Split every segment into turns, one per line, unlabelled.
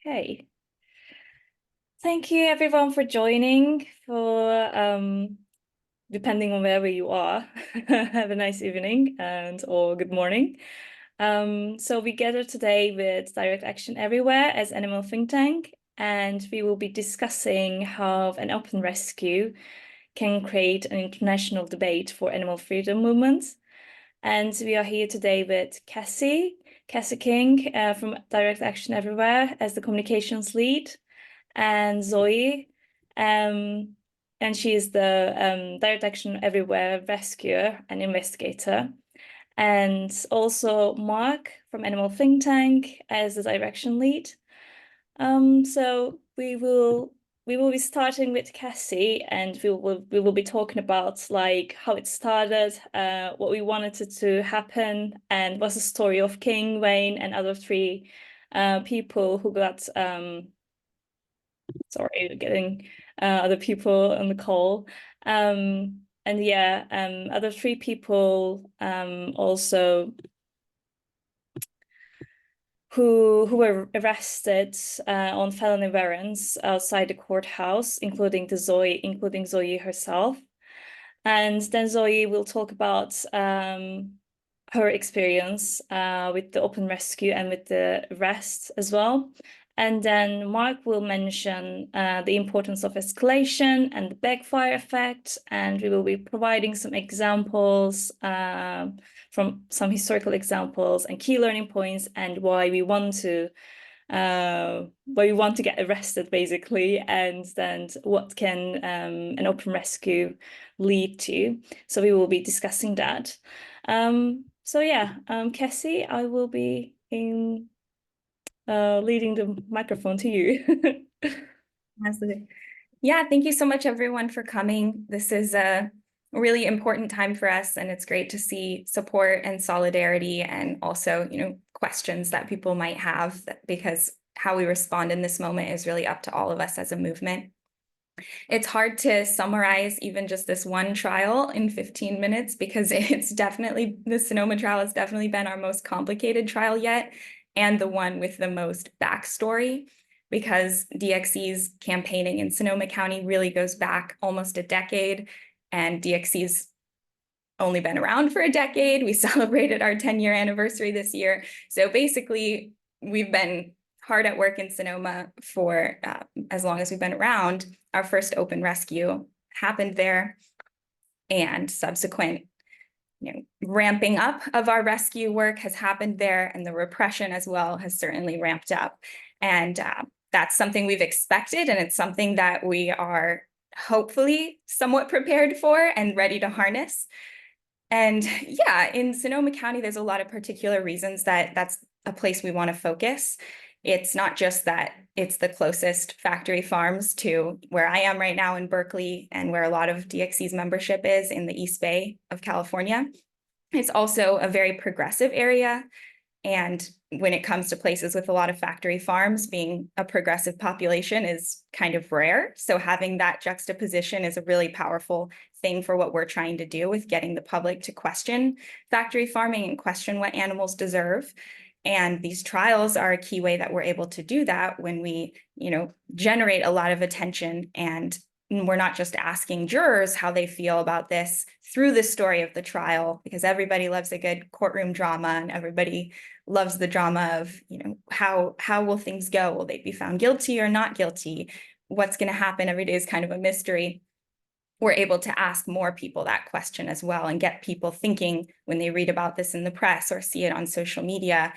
Okay. Thank you everyone for joining depending on wherever you are. Have a nice evening or good morning. So we gather today with Direct Action Everywhere as Animal Think Tank, and we will be discussing how an open rescue can create an international debate for animal freedom movements. And we are here today with Cassie King from Direct Action Everywhere as the communications lead, and Zoe, and she is the Direct Action Everywhere rescuer and investigator. And also Mark from Animal Think Tank as the direction lead. So we will be starting with Cassie, and we will be talking about like how it started, what we wanted it to happen, and what's the story of Qing, Wayne, and other three people who got sorry, getting other people on the call. And yeah, other three people also who were arrested on felony warrants outside the courthouse, including Zoe herself. And then Zoe will talk about her experience with the open rescue and with the arrest as well. And then Mark will mention the importance of escalation and the backfire effect, and we will be providing some examples from some historical examples and key learning points, and why we want to get arrested, basically, and then what can an open rescue lead to. So we will be discussing that. So yeah, Cassie, I will be leading the microphone to you.
Absolutely. Yeah, thank you so much, everyone, for coming. This is a really important time for us, and it's great to see support and solidarity, and also, questions that people might have, because how we respond in this moment is really up to all of us as a movement. It's hard to summarize even just this one trial in 15 minutes, because the Sonoma trial has definitely been our most complicated trial yet, and the one with the most backstory, because DXE's campaigning in Sonoma County really goes back almost a decade, and DXE's only been around for a decade. We celebrated our 10-year anniversary this year. So basically, we've been hard at work in Sonoma for as long as we've been around. Our first open rescue happened there, and subsequent ramping up of our rescue work has happened there, and the repression as well has certainly ramped up. And that's something we've expected, and it's something that we are hopefully somewhat prepared for and ready to harness. And yeah, in Sonoma County, there's a lot of particular reasons that that's a place we want to focus. It's not just that it's the closest factory farms to where I am right now in Berkeley, and where a lot of DXE's membership is in the East Bay of California. It's also a very progressive area. And when it comes to places with a lot of factory farms, being a progressive population is kind of rare. So having that juxtaposition is a really powerful thing for what we're trying to do with getting the public to question factory farming and question what animals deserve. And these trials are a key way that we're able to do that, when we, generate a lot of attention, and we're not just asking jurors how they feel about this through the story of the trial, because everybody loves a good courtroom drama, and everybody loves the drama of, how will things go? Will they be found guilty or not guilty? What's going to happen? Every day is kind of a mystery. We're able to ask more people that question as well, and get people thinking when they read about this in the press or see it on social media.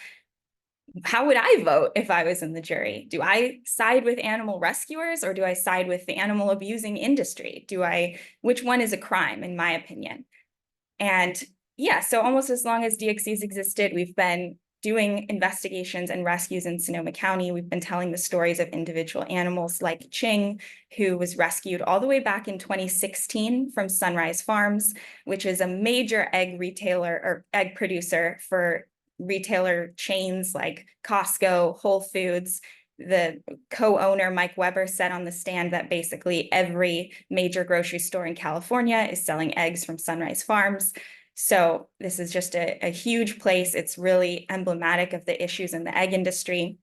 How would I vote if I was in the jury? Do I side with animal rescuers, or do I side with the animal abusing industry? Which one is a crime, in my opinion? And yeah, so almost as long as DXE's existed, we've been doing investigations and rescues in Sonoma County. We've been telling the stories of individual animals like Qing, who was rescued all the way back in 2016 from Sunrise Farms, which is a major egg retailer or egg producer for retailer chains like Costco, Whole Foods. The co-owner, Mike Weber, said on the stand that basically every major grocery store in California is selling eggs from Sunrise Farms. So this is just a huge place. It's really emblematic of the issues in the egg industry.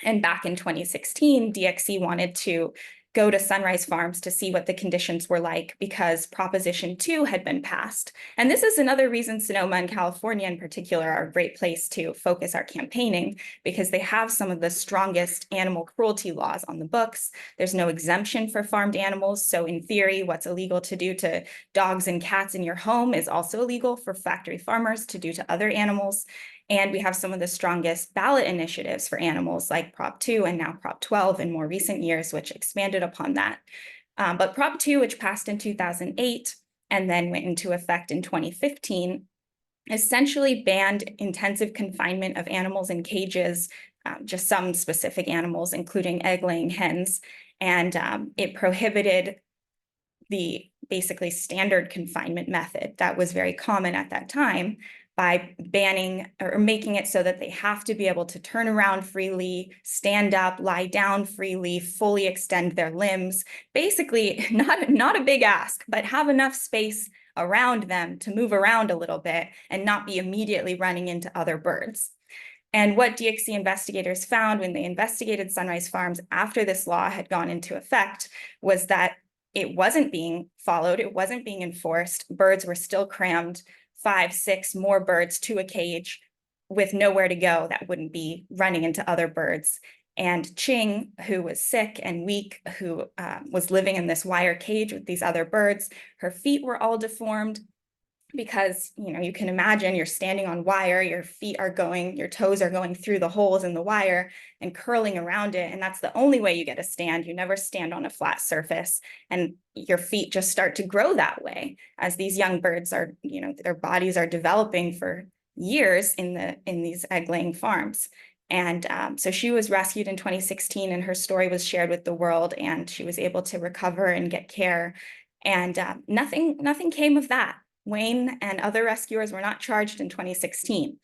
And back in 2016, DXC wanted to go to Sunrise Farms to see what the conditions were like because Proposition 2 had been passed. And this is another reason Sonoma and California in particular are a great place to focus our campaigning, because they have some of the strongest animal cruelty laws on the books. There's no exemption for farmed animals. So in theory, what's illegal to do to dogs and cats in your home is also illegal for factory farmers to do to other animals. And we have some of the strongest ballot initiatives for animals like Prop 2 and now Prop 12 in more recent years, which expanded upon that. But Prop 2, which passed in 2008 and then went into effect in 2015, essentially banned intensive confinement of animals in cages, just some specific animals, including egg-laying hens. And it prohibited the basically standard confinement method that was very common at that time by banning or making it so that they have to be able to turn around freely, stand up, lie down freely, fully extend their limbs. Basically, not a big ask, but have enough space around them to move around a little bit and not be immediately running into other birds. And what DXC investigators found when they investigated Sunrise Farms after this law had gone into effect was that it wasn't being followed, it wasn't being enforced. Birds were still crammed 5, 6 more birds to a cage with nowhere to go that wouldn't be running into other birds. And Qing, who was sick and weak, who was living in this wire cage with these other birds, her feet were all deformed because, you can imagine you're standing on wire, your toes are going through the holes in the wire and curling around it. And that's the only way you get to stand. You never stand on a flat surface, and your feet just start to grow that way as these young birds are, their bodies are developing for years in these egg-laying farms. And so she was rescued in 2016 and her story was shared with the world, and she was able to recover and get care. And nothing came of that. Wayne and other rescuers were not charged in 2016,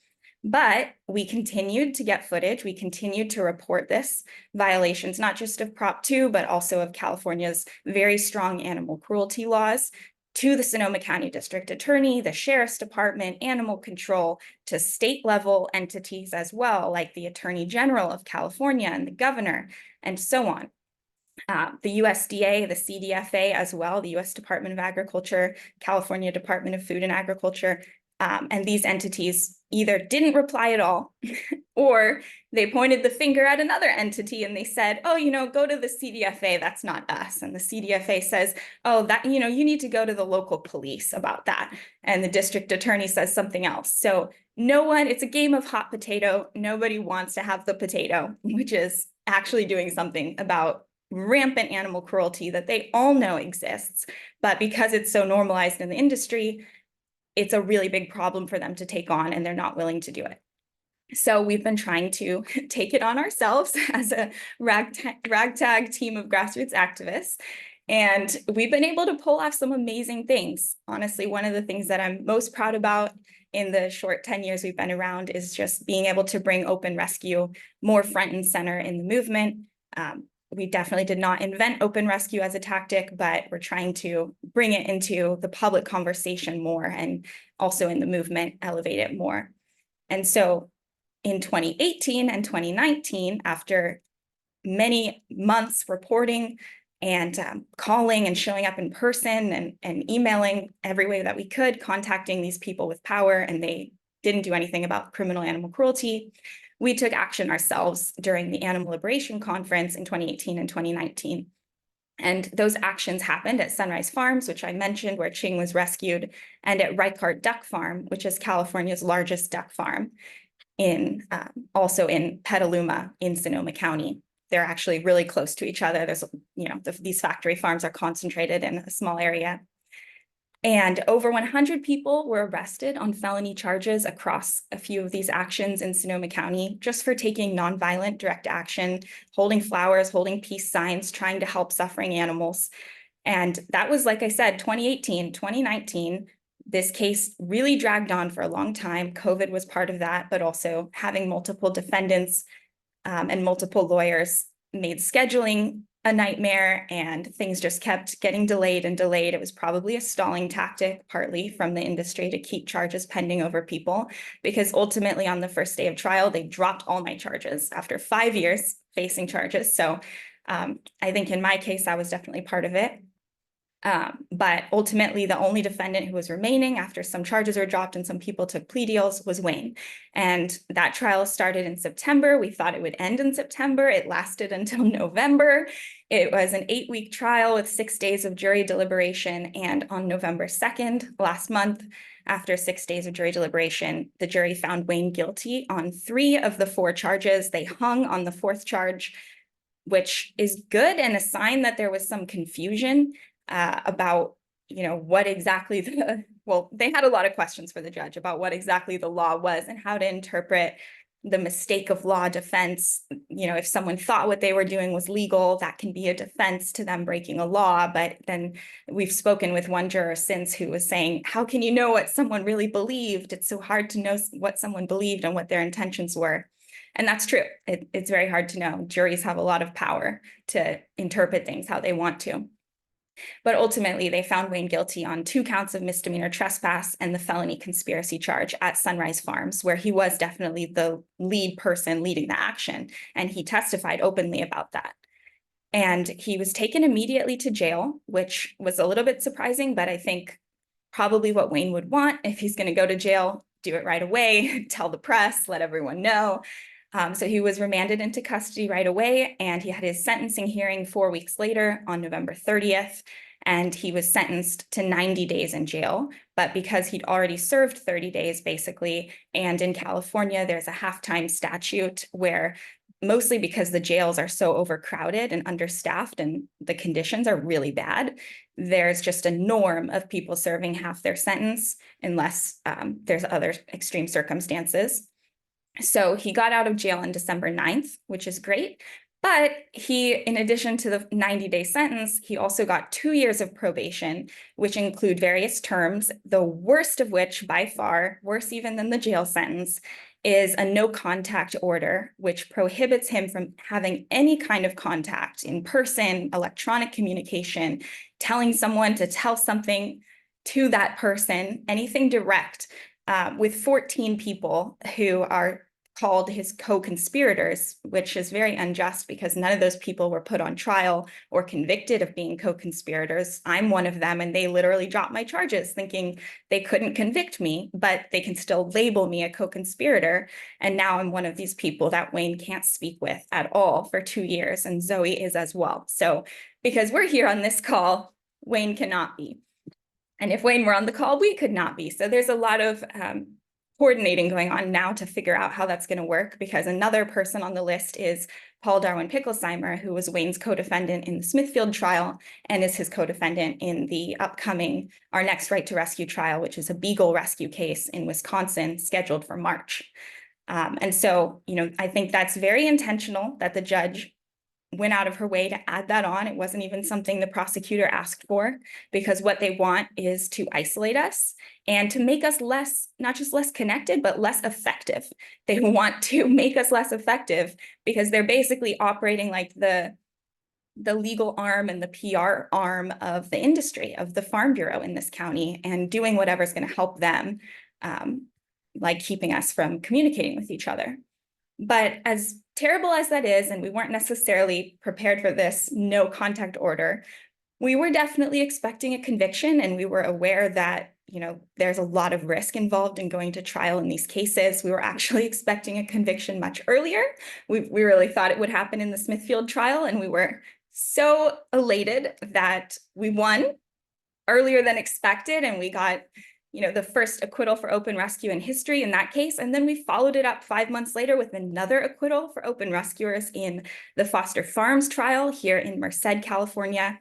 but we continued to get footage. We continued to report this violations, not just of Prop 2, but also of California's very strong animal cruelty laws, to the Sonoma County District Attorney, the Sheriff's Department, Animal Control, to state level entities as well, like the Attorney General of California and the governor, and so on. The USDA, the CDFA as well, the US Department of Agriculture, California Department of Food and Agriculture, and these entities either didn't reply at all, or they pointed the finger at another entity and they said, oh, go to the CDFA, that's not us. And the CDFA says, oh, that, you need to go to the local police about that. And the district attorney says something else. So it's a game of hot potato. Nobody wants to have the potato, which is actually doing something about rampant animal cruelty that they all know exists. But because it's so normalized in the industry, it's a really big problem for them to take on, and they're not willing to do it. So we've been trying to take it on ourselves as a ragtag team of grassroots activists. And we've been able to pull off some amazing things. Honestly, one of the things that I'm most proud about in the short 10 years we've been around is just being able to bring open rescue more front and center in the movement. We definitely did not invent open rescue as a tactic, but we're trying to bring it into the public conversation more, and also in the movement, elevate it more. And so in 2018 and 2019, after many months reporting and calling and showing up in person and emailing every way that we could, contacting these people with power, and they didn't do anything about criminal animal cruelty, we took action ourselves during the Animal Liberation Conference in 2018 and 2019. And those actions happened at Sunrise Farms, which I mentioned, where Qing was rescued, and at Reichardt Duck Farm, which is California's largest duck farm, also in Petaluma in Sonoma County. They're actually really close to each other. There's, these factory farms are concentrated in a small area. And over 100 people were arrested on felony charges across a few of these actions in Sonoma County, just for taking nonviolent direct action, holding flowers, holding peace signs, trying to help suffering animals. And that was, like I said, 2018, 2019. This case really dragged on for a long time. COVID was part of that, but also having multiple defendants and multiple lawyers made scheduling a nightmare, and things just kept getting delayed and delayed. It was probably a stalling tactic, partly from the industry, to keep charges pending over people, because ultimately on the first day of trial, they dropped all my charges after 5 years, facing charges. So I think in my case, I was definitely part of it. But ultimately, the only defendant who was remaining after some charges were dropped and some people took plea deals was Wayne. And that trial started in September. We thought it would end in September. It lasted until November. It was an 8-week trial with 6 days of jury deliberation. And on November 2nd, last month, after 6 days of jury deliberation, the jury found Wayne guilty on 3 of the 4 charges. They hung on the 4th charge, which is good and a sign that there was some confusion about, what exactly they had a lot of questions for the judge about what exactly the law was and how to interpret the mistake of law defense. If someone thought what they were doing was legal, that can be a defense to them breaking a law. But then we've spoken with one juror since who was saying, how can you know what someone really believed? It's so hard to know what someone believed and what their intentions were. And that's true. It's very hard to know. Juries have a lot of power to interpret things how they want to. But ultimately, they found Wayne guilty on 2 counts of misdemeanor trespass and the felony conspiracy charge at Sunrise Farms, where he was definitely the lead person leading the action. And he testified openly about that. And he was taken immediately to jail, which was a little bit surprising, but I think probably what Wayne would want if he's going to go to jail, do it right away, tell the press, let everyone know. So he was remanded into custody right away, and he had his sentencing hearing 4 weeks later on November 30th, and he was sentenced to 90 days in jail. But because he'd already served 30 days, basically, and in California, there's a half-time statute where, mostly because the jails are so overcrowded and understaffed and the conditions are really bad, there's just a norm of people serving half their sentence unless there's other extreme circumstances. So he got out of jail on December 9th, which is great. But he, in addition to the 90-day sentence, he also got 2 years of probation, which include various terms, the worst of which, by far, worse even than the jail sentence, is a no contact order, which prohibits him from having any kind of contact in person, electronic communication, telling someone to tell something to that person, anything direct, with 14 people who are called his co-conspirators, which is very unjust because none of those people were put on trial or convicted of being co-conspirators. I'm one of them, and they literally dropped my charges thinking they couldn't convict me, but they can still label me a co-conspirator. And now I'm one of these people that Wayne can't speak with at all for 2 years, and Zoe is as well. So because we're here on this call, Wayne cannot be. And if Wayne were on the call, we could not be. So there's a lot of coordinating going on now to figure out how that's going to work, because another person on the list is Paul Darwin Picklesheimer, who was Wayne's co-defendant in the Smithfield trial and is his co-defendant in the upcoming Our Next Right to Rescue trial, which is a beagle rescue case in Wisconsin scheduled for March. And so, I think that's very intentional that the judge went out of her way to add that on. It wasn't even something the prosecutor asked for, because what they want is to isolate us and to make us less, not just less connected, but less effective. They want to make us less effective because they're basically operating like the legal arm and the PR arm of the industry, of the Farm Bureau in this county, and doing whatever's going to help them, like keeping us from communicating with each other. But as terrible as that is, and we weren't necessarily prepared for this no contact order, we were definitely expecting a conviction, and we were aware that, there's a lot of risk involved in going to trial in these cases. We were actually expecting a conviction much earlier. We really thought it would happen in the Smithfield trial, and we were so elated that we won earlier than expected, and we got the first acquittal for open rescue in history in that case. And then we followed it up 5 months later with another acquittal for open rescuers in the Foster Farms trial here in Merced, California.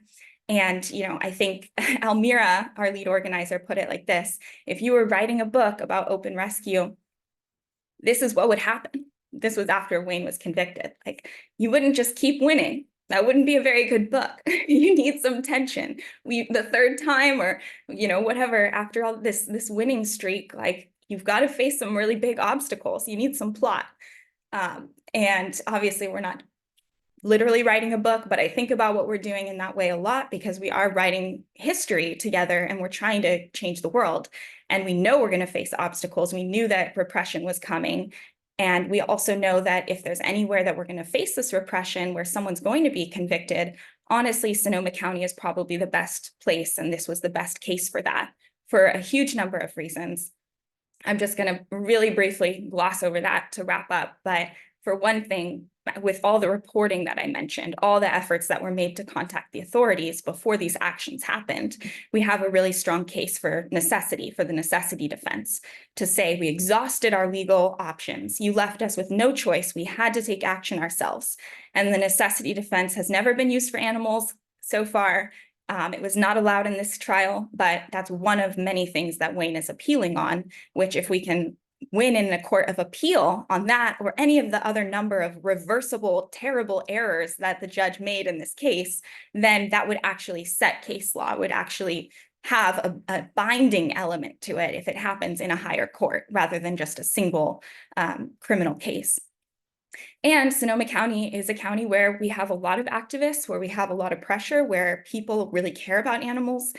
And, I think Almira, our lead organizer, put it like this: if you were writing a book about open rescue, this is what would happen. This was after Wayne was convicted. Like, you wouldn't just keep winning. That wouldn't be a very good book. You need some tension. The third time, or whatever, after all this winning streak, like, you've got to face some really big obstacles. You need some plot. And obviously we're not literally writing a book, but I think about what we're doing in that way a lot, because we are writing history together and we're trying to change the world. And we know we're going to face obstacles. We knew that repression was coming. And we also know that if there's anywhere that we're going to face this repression where someone's going to be convicted, honestly, Sonoma County is probably the best place. And this was the best case for that for a huge number of reasons. I'm just going to really briefly gloss over that to wrap up. But for one thing, with all the reporting that I mentioned, all the efforts that were made to contact the authorities before these actions happened, we have a really strong case for necessity, for the necessity defense, to say we exhausted our legal options. You left us with no choice. We had to take action ourselves. And the necessity defense has never been used for animals so far. It was not allowed in this trial, but that's one of many things that Wayne is appealing on, which if we can win in a court of appeal on that or any of the other number of reversible, terrible errors that the judge made in this case, then that would actually set case law, would actually have a binding element to it if it happens in a higher court rather than just a single criminal case. And Sonoma County is a county where we have a lot of activists, where we have a lot of pressure, where people really care about animals.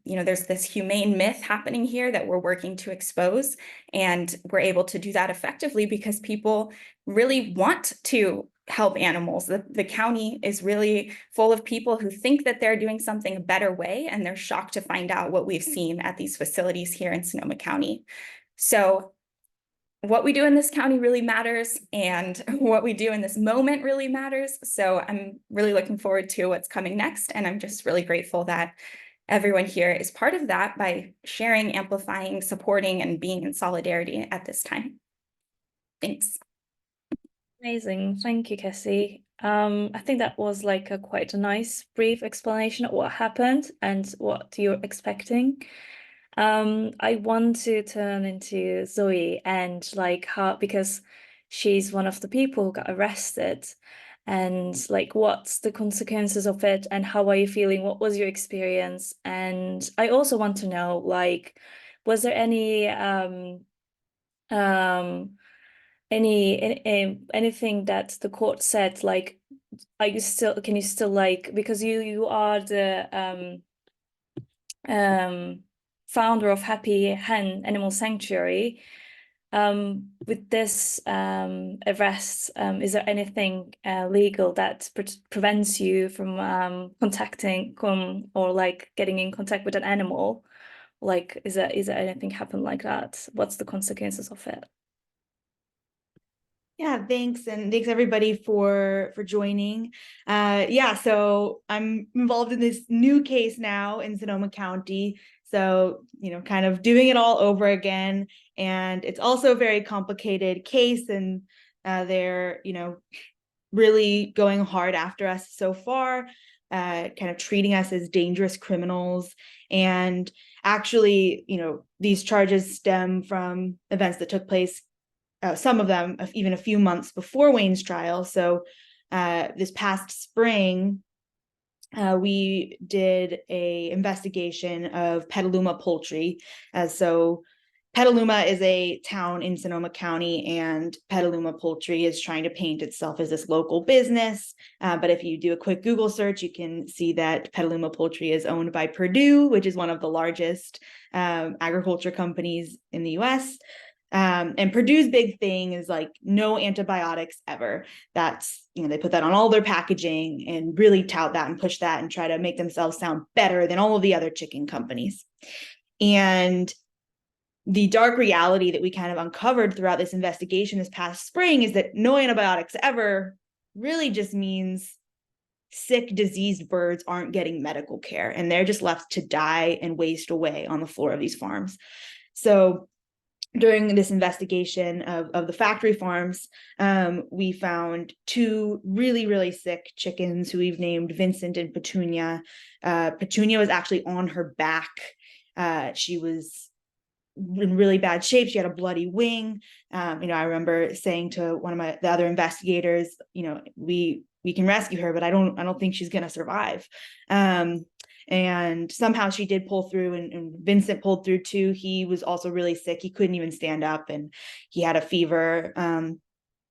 There's this humane myth happening here that we're working to expose, and we're able to do that effectively because people really want to help animals. The county is really full of people who think that they're doing something a better way, and they're shocked to find out what we've seen at these facilities here in Sonoma County. So what we do in this county really matters, and what we do in this moment really matters. So I'm really looking forward to what's coming next. And I'm just really grateful that everyone here is part of that by sharing, amplifying, supporting, and being in solidarity at this time. Thanks.
Amazing. Thank you, Cassie. I think that was like quite a nice brief explanation of what happened and what you're expecting. I want to turn into Zoe and like how, because she's one of the people who got arrested, and like what's the consequences of it and how are you feeling? What was your experience? And I also want to know, like, was there anything that the court said, like, can you still like, because you are the founder of Happy Hen Animal Sanctuary. With this arrest, is there anything legal that prevents you from contacting or like getting in contact with an animal? Like, is there anything happen like that? What's the consequences of it?
Yeah, thanks. And thanks everybody for joining. Yeah, so I'm involved in this new case now in Sonoma County. So, kind of doing it all over again. And it's also a very complicated case, and they're, really going hard after us so far, kind of treating us as dangerous criminals. And actually, these charges stem from events that took place, some of them even a few months before Wayne's trial. So this past spring, we did an investigation of Petaluma Poultry. So Petaluma is a town in Sonoma County, and Petaluma Poultry is trying to paint itself as this local business. But if you do a quick Google search, you can see that Petaluma Poultry is owned by Purdue, which is one of the largest agriculture companies in the US. And Purdue's big thing is like no antibiotics ever. That's, they put that on all their packaging and really tout that and push that and try to make themselves sound better than all of the other chicken companies. And the dark reality that we kind of uncovered throughout this investigation this past spring is that no antibiotics ever really just means sick, diseased birds aren't getting medical care, and they're just left to die and waste away on the floor of these farms. So during this investigation of the factory farms, we found two really, really sick chickens who we've named Vincent and Petunia. Petunia was actually on her back. She was in really bad shape. She had a bloody wing. I remember saying to one of the other investigators, we can rescue her, but I don't think she's going to survive. And somehow she did pull through, and Vincent pulled through too. He was also really sick. He couldn't even stand up, and he had a fever.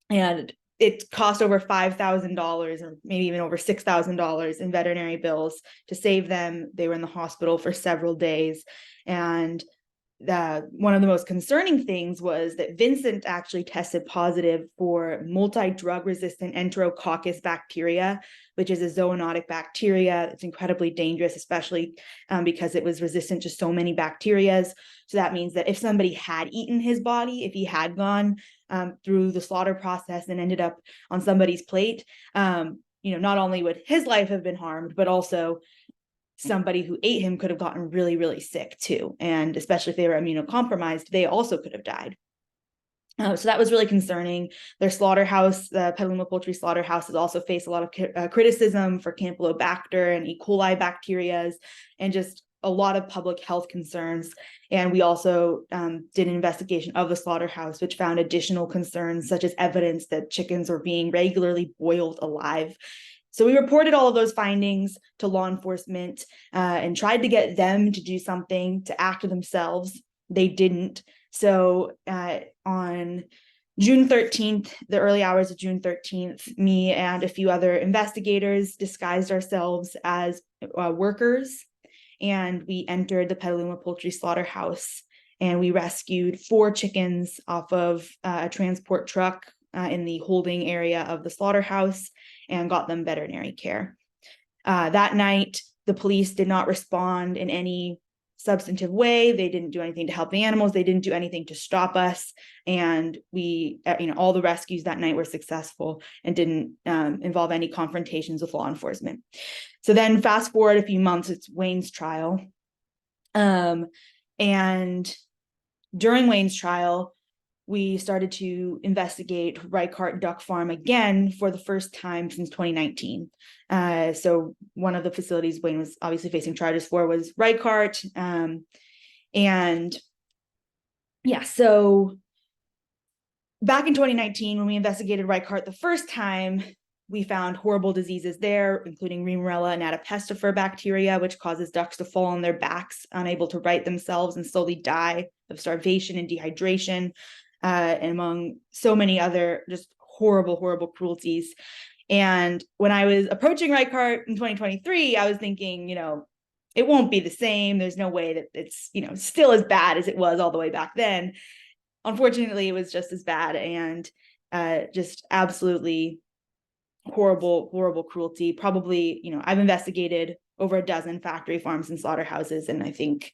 And it cost over $5,000 or maybe even over $6,000 in veterinary bills to save them. They were in the hospital for several days. And one of the most concerning things was that Vincent actually tested positive for multi-drug resistant enterococcus bacteria, which is a zoonotic bacteria. It's incredibly dangerous, especially because it was resistant to so many bacterias. So that means that if somebody had eaten his body, if he had gone through the slaughter process and ended up on somebody's plate, not only would his life have been harmed, but also somebody who ate him could have gotten really, really sick too. And especially if they were immunocompromised, they also could have died. So that was really concerning. Their slaughterhouse, the Petaluma Poultry Slaughterhouse, has also faced a lot of criticism for Campylobacter and E. coli bacteria, and just a lot of public health concerns. And we also did an investigation of the slaughterhouse, which found additional concerns, such as evidence that chickens were being regularly boiled alive. So we reported all of those findings to law enforcement and tried to get them to do something, to act themselves. They didn't. So on June 13th, the early hours of June 13th, me and a few other investigators disguised ourselves as workers, and we entered the Petaluma Poultry Slaughterhouse, and we rescued 4 chickens off of a transport truck in the holding area of the slaughterhouse and got them veterinary care. That night, the police did not respond in any substantive way. They didn't do anything to help the animals. They didn't do anything to stop us. And we, all the rescues that night were successful and didn't involve any confrontations with law enforcement. So then fast forward a few months, it's Wayne's trial. And during Wayne's trial, we started to investigate Reichardt Duck Farm again for the first time since 2019. So one of the facilities Wayne was obviously facing charges for was Reichardt. So back in 2019, when we investigated Reichardt the first time, we found horrible diseases there, including Remourella and Attapestifer bacteria, which causes ducks to fall on their backs, unable to right themselves, and slowly die of starvation and dehydration. And among so many other just horrible, horrible cruelties. And when I was approaching Reichardt in 2023, I was thinking, it won't be the same. There's no way that it's, still as bad as it was all the way back then. Unfortunately, it was just as bad, and just absolutely horrible, horrible cruelty. Probably, I've investigated over a dozen factory farms and slaughterhouses, and I think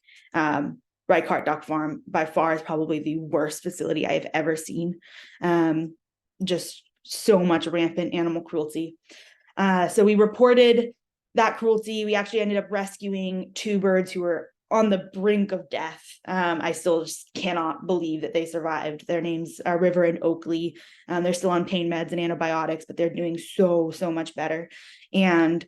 Reichardt Duck Farm by far is probably the worst facility I have ever seen. Just so much rampant animal cruelty. So we reported that cruelty. We actually ended up rescuing 2 birds who were on the brink of death. I still just cannot believe that they survived. Their names are River and Oakley. They're still on pain meds and antibiotics, but they're doing so much better. And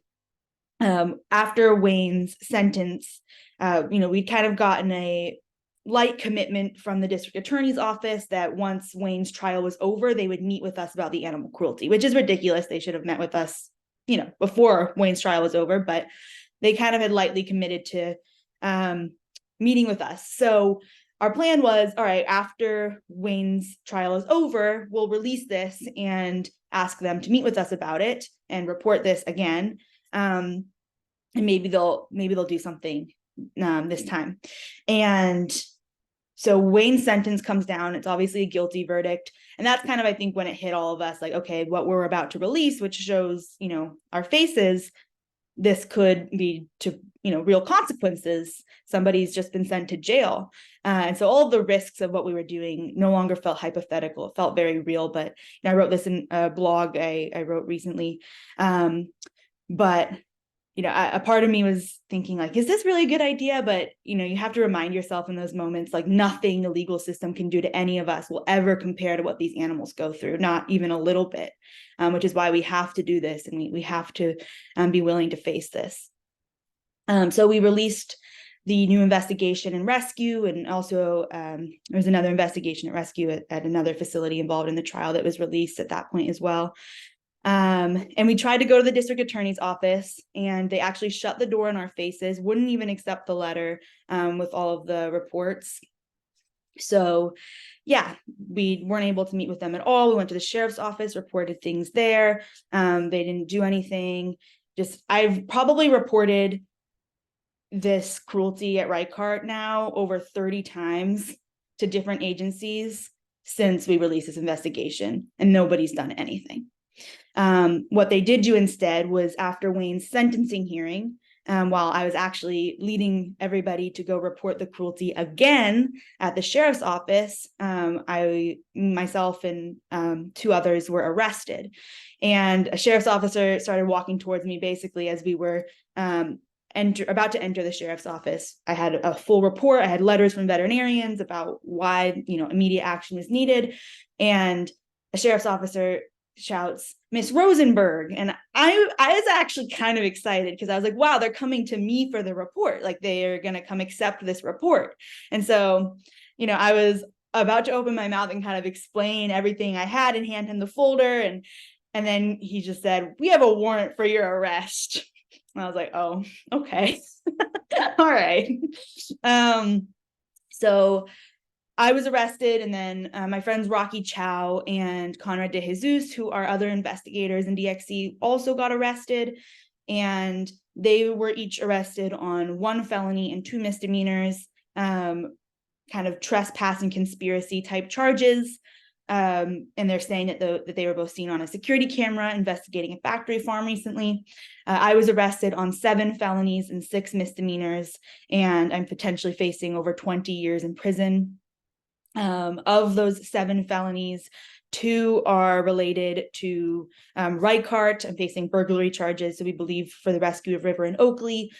after Wayne's sentence, we'd kind of gotten a light commitment from the district attorney's office that once Wayne's trial was over, they would meet with us about the animal cruelty, which is ridiculous. They should have met with us, before Wayne's trial was over, but they kind of had lightly committed to meeting with us. So our plan was, all right, after Wayne's trial is over, we'll release this and ask them to meet with us about it and report this again. And maybe they'll do something this time. And so Wayne's sentence comes down. It's obviously a guilty verdict. And that's kind of, I think, when it hit all of us, like, okay, what we're about to release, which shows, our faces, this could lead to, real consequences. Somebody's just been sent to jail. And so all of the risks of what we were doing no longer felt hypothetical. It felt very real. But I wrote this in a blog I wrote recently. But a part of me was thinking, like, is this really a good idea? But, you have to remind yourself in those moments, like, nothing the legal system can do to any of us will ever compare to what these animals go through, not even a little bit, which is why we have to do this, and we have to be willing to face this. So we released the new investigation and rescue, and also there was another investigation and rescue at another facility involved in the trial that was released at that point as well. And we tried to go to the district attorney's office, and they actually shut the door in our faces, wouldn't even accept the letter with all of the reports. So yeah, we weren't able to meet with them at all. We went to the sheriff's office, reported things there. They didn't do anything. I've probably reported this cruelty at Reichardt now over 30 times to different agencies since we released this investigation, and nobody's done anything. What they did do instead was, after Wayne's sentencing hearing, while I was actually leading everybody to go report the cruelty again at the sheriff's office, myself and 2 others were arrested. And a sheriff's officer started walking towards me basically as we were about to enter the sheriff's office. I had a full report. I had letters from veterinarians about why, immediate action was needed. And a sheriff's officer shouts, "Miss Rosenberg." And I was actually kind of excited because I was like, wow, they're coming to me for the report. Like, they're going to come accept this report. And so, I was about to open my mouth and kind of explain everything I had and hand him the folder. And then he just said, "We have a warrant for your arrest." And I was like, oh, okay. All right. So I was arrested, and then my friends Rocky Chow and Conrad De Jesus, who are other investigators in DXC, also got arrested, and they were each arrested on 1 felony and 2 misdemeanors, kind of trespass and conspiracy type charges. And they're saying that they were both seen on a security camera investigating a factory farm recently. I was arrested on 7 felonies and 6 misdemeanors, and I'm potentially facing over 20 years in prison. Of those 7 felonies, 2 are related to Reichardt. I'm facing burglary charges, so we believe, for the rescue of River and Oakley,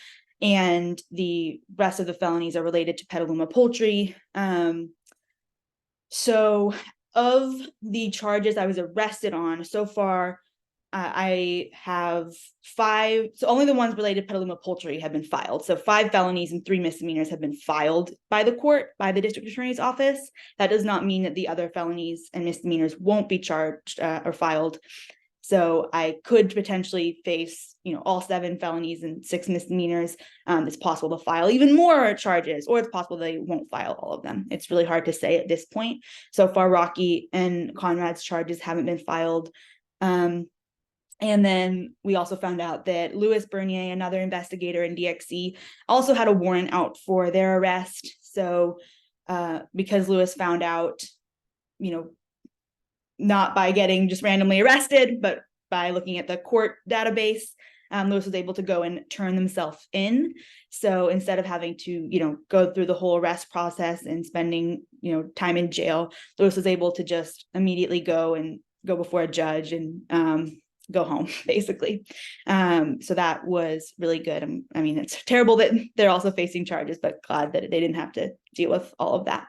and the rest of the felonies are related to Petaluma Poultry. So of the charges I was arrested on so far, I have 5, so only the ones related to Petaluma Poultry have been filed. So 5 felonies and 3 misdemeanors have been filed by the court, by the district attorney's office. That does not mean that the other felonies and misdemeanors won't be charged or filed. So I could potentially face, all 7 felonies and 6 misdemeanors. It's possible to file even more charges, or it's possible they won't file all of them. It's really hard to say at this point. So far, Rocky and Conrad's charges haven't been filed. And then we also found out that Louis Bernier, another investigator in DXC, also had a warrant out for their arrest. So because Louis found out, not by getting just randomly arrested, but by looking at the court database, Louis was able to go and turn himself in. So instead of having to, go through the whole arrest process and spending, time in jail, Louis was able to just immediately go before a judge and go home, basically. So that was really good. I mean, it's terrible that they're also facing charges, but glad that they didn't have to deal with all of that.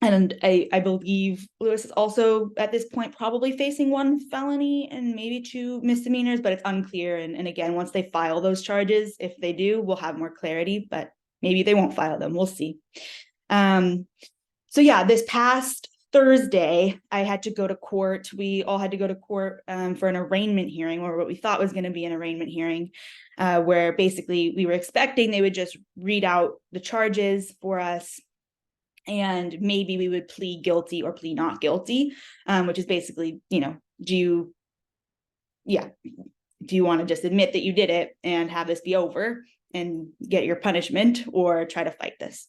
And I believe Louis is also at this point probably facing 1 felony and maybe 2 misdemeanors, but it's unclear. And again, once they file those charges, if they do, we'll have more clarity, but maybe they won't file them. We'll see. So yeah, this past Thursday, I had to go to court. We all had to go to court for an arraignment hearing, or what we thought was going to be an arraignment hearing, where basically we were expecting they would just read out the charges for us, and maybe we would plead guilty or plead not guilty, which is basically, do you want to just admit that you did it and have this be over and get your punishment, or try to fight this?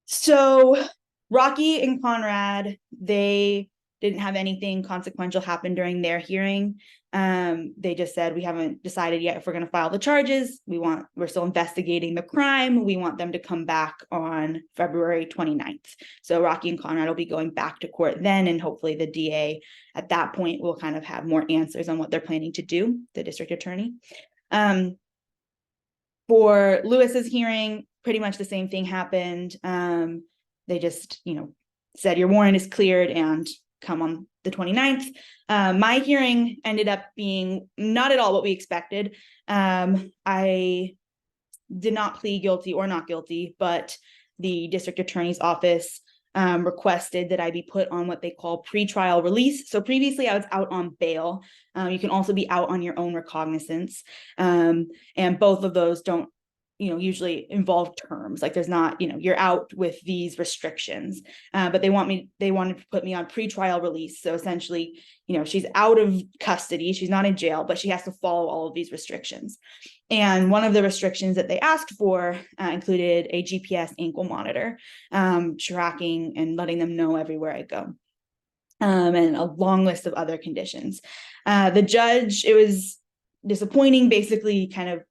So Rocky and Conrad, they didn't have anything consequential happen during their hearing. They just said, we haven't decided yet if we're going to file the charges. We're still investigating the crime. We want them to come back on February 29th. So Rocky and Conrad will be going back to court then, and hopefully the DA at that point will kind of have more answers on what they're planning to do, the district attorney. For Louis's hearing, pretty much the same thing happened. They just, said your warrant is cleared and come on the 29th. My hearing ended up being not at all what we expected. I did not plead guilty or not guilty, but the district attorney's office requested that I be put on what they call pretrial release. So previously I was out on bail. You can also be out on your own recognizance. And both of those don't, usually involve terms. Like, there's not, you're out with these restrictions, but they wanted to put me on pretrial release. So essentially, she's out of custody. She's not in jail, but she has to follow all of these restrictions. And one of the restrictions that they asked for included a GPS ankle monitor, tracking and letting them know everywhere I go. And a long list of other conditions. The judge, it was disappointing, basically kind of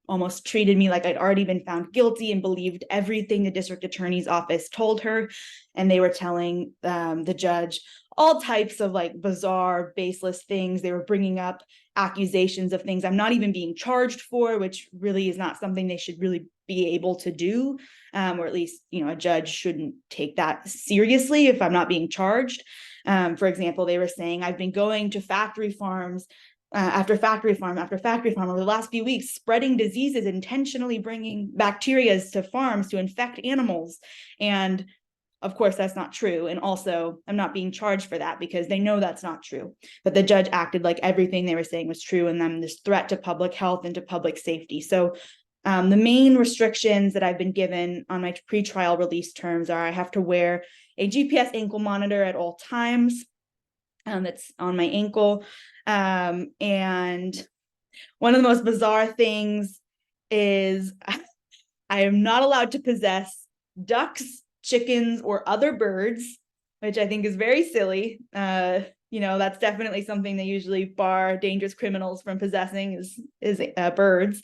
almost treated me like I'd already been found guilty and believed everything the district attorney's office told her. And they were telling the judge all types of like bizarre, baseless things. They were bringing up accusations of things I'm not even being charged for, which really is not something they should really be able to do. Or at least, a judge shouldn't take that seriously if I'm not being charged. For example, they were saying I've been going to factory farms after factory farm after factory farm over the last few weeks, spreading diseases, intentionally bringing bacteria to farms to infect animals. And of course, that's not true. And also, I'm not being charged for that because they know that's not true. But the judge acted like everything they were saying was true, and then this threat to public health and to public safety. So the main restrictions that I've been given on my pretrial release terms are I have to wear a GPS ankle monitor at all times. That's on my ankle. And one of the most bizarre things is I am not allowed to possess ducks, chickens, or other birds, which I think is very silly. That's definitely something they usually bar dangerous criminals from possessing is birds.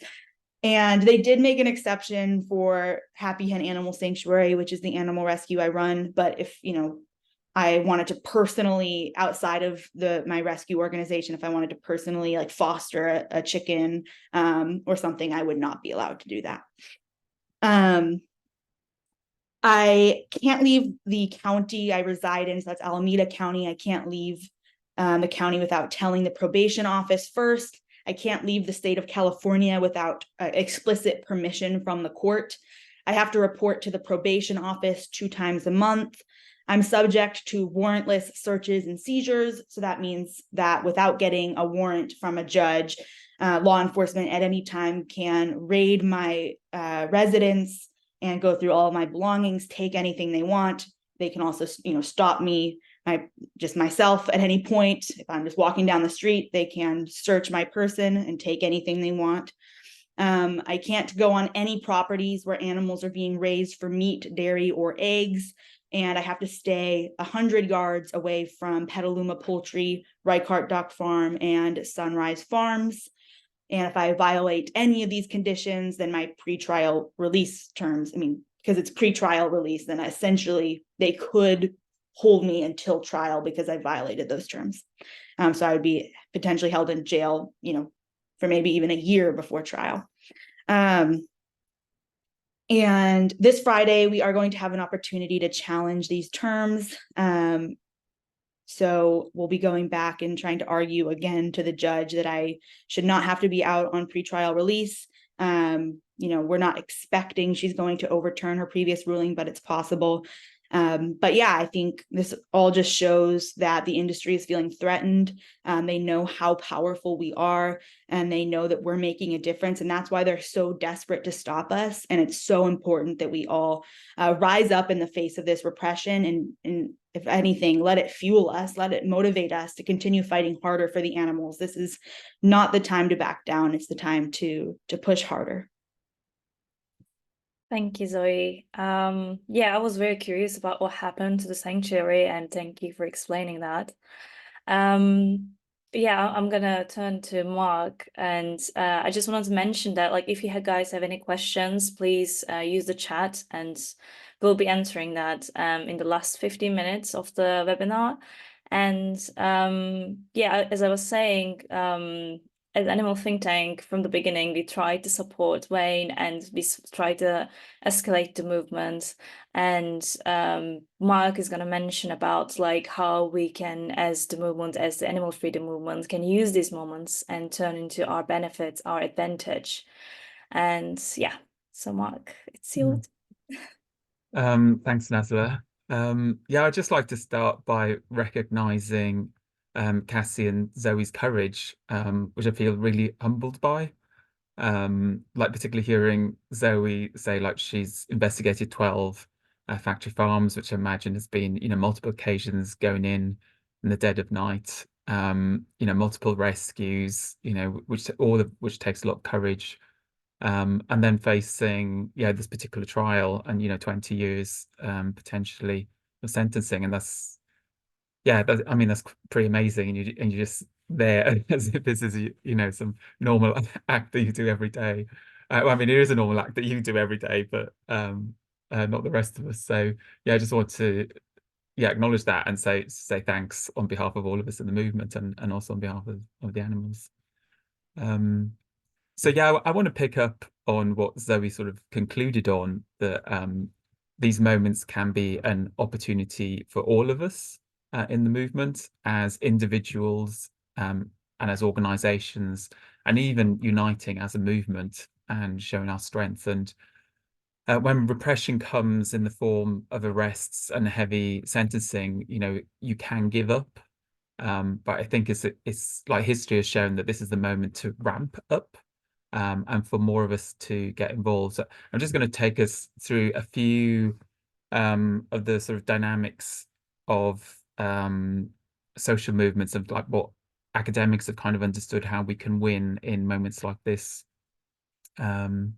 And they did make an exception for Happy Hen Animal Sanctuary, which is the animal rescue I run. But if, I wanted to personally, outside of my rescue organization, if I wanted to personally like foster a chicken or something, I would not be allowed to do that. I can't leave the county I reside in, so that's Alameda County. I can't leave the county without telling the probation office first. I can't leave the state of California without explicit permission from the court. I have to report to the probation office 2 times a month. I'm subject to warrantless searches and seizures. So that means that without getting a warrant from a judge, law enforcement at any time can raid my residence and go through all of my belongings, take anything they want. They can also, stop me, myself at any point. If I'm just walking down the street, they can search my person and take anything they want. I can't go on any properties where animals are being raised for meat, dairy, or eggs. And I have to stay 100 yards away from Petaluma Poultry, Reichardt Duck Farm, and Sunrise Farms. And if I violate any of these conditions, then my pretrial release terms, because it's pretrial release, then essentially they could hold me until trial because I violated those terms. So I would be potentially held in jail, for maybe even a year before trial. And this Friday, we are going to have an opportunity to challenge these terms. So we'll be going back and trying to argue again to the judge that I should not have to be out on pretrial release. We're not expecting she's going to overturn her previous ruling, but it's possible. But yeah, I think this all just shows that the industry is feeling threatened. They know how powerful we are, and they know that we're making a difference. And that's why they're so desperate to stop us. And it's so important that we all rise up in the face of this repression. And if anything, let it fuel us, let it motivate us to continue fighting harder for the animals. This is not the time to back down. It's the time to push harder.
Thank you, Zoe. I was very curious about what happened to the sanctuary, and thank you for explaining that. I'm gonna turn to Mark, and I just wanted to mention that, like, if you guys have any questions, please use the chat, and we'll be answering that in the last 15 minutes of the webinar. And as I was saying, as Animal Think Tank, from the beginning, we tried to support Wayne, and we tried to escalate the movement. And Mark is going to mention about like how we can, as the animal freedom movement, can use these moments and turn into our benefits, our advantage. And so Mark, it's yours.
Thanks, Nazla. I'd just like to start by recognizing Cassie and Zoe's courage, which I feel really humbled by. Like particularly hearing Zoe say like she's investigated 12 factory farms, which I imagine has been, multiple occasions going in the dead of night, multiple rescues, which takes a lot of courage and then facing this particular trial and 20 years potentially of sentencing, and that's I mean that's pretty amazing, and you're just there as if this is some normal act that you do every day. Well, I mean, it is a normal act that you do every day, but not the rest of us. So I just want to acknowledge that and say thanks on behalf of all of us in the movement, and also on behalf of the animals. So I want to pick up on what Zoe sort of concluded on, that these moments can be an opportunity for all of us in the movement, as individuals and as organizations, and even uniting as a movement and showing our strength. And when repression comes in the form of arrests and heavy sentencing, you can give up. But I think it's like history has shown that this is the moment to ramp up, and for more of us to get involved. So I'm just going to take us through a few of the sort of dynamics of social movements, of like what academics have kind of understood how we can win in moments like this. And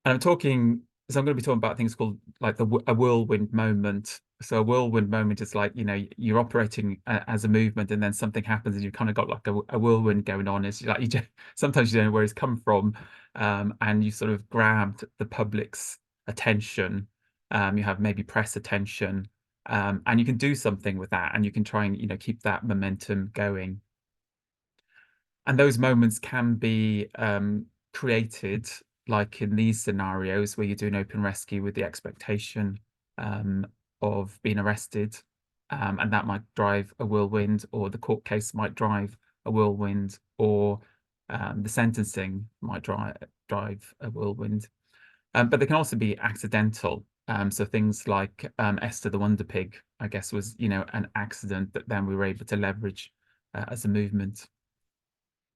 I'm going to be talking about things called like a whirlwind moment. So a whirlwind moment is like, you're operating as a movement, and then something happens and you've kind of got like a whirlwind going on. It's like sometimes you don't know where it's come from, and you sort of grabbed the public's attention. You have maybe press attention, and you can do something with that, and you can try and keep that momentum going. And those moments can be created, like in these scenarios where you're doing open rescue with the expectation of being arrested, and that might drive a whirlwind, or the court case might drive a whirlwind, or the sentencing might drive a whirlwind. But they can also be accidental. So things like Esther the Wonder Pig, I guess, was an accident that then we were able to leverage as a movement.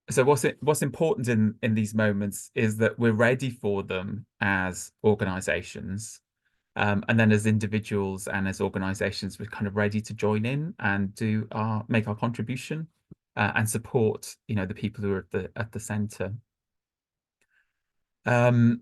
So what's important in these moments is that we're ready for them as organizations, and then as individuals and as organizations, we're kind of ready to join in and make our contribution, and support the people who are at the center. And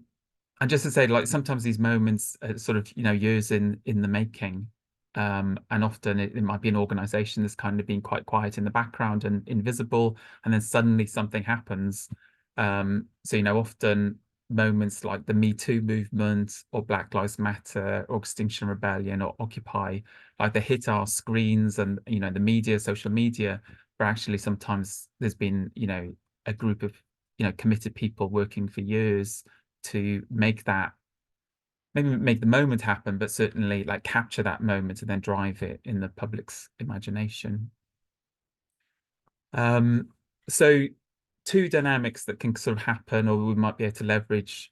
just to say, like, sometimes these moments are sort of years in the making. And often it might be an organization that's kind of been quite quiet in the background and invisible, and then suddenly something happens. So often moments like the Me Too movement, or Black Lives Matter, or Extinction Rebellion, or Occupy, like they hit our screens and the media, social media, but actually sometimes there's been a group of committed people working for years to make that, maybe make the moment happen, but certainly like capture that moment and then drive it in the public's imagination. So two dynamics that can sort of happen, or we might be able to leverage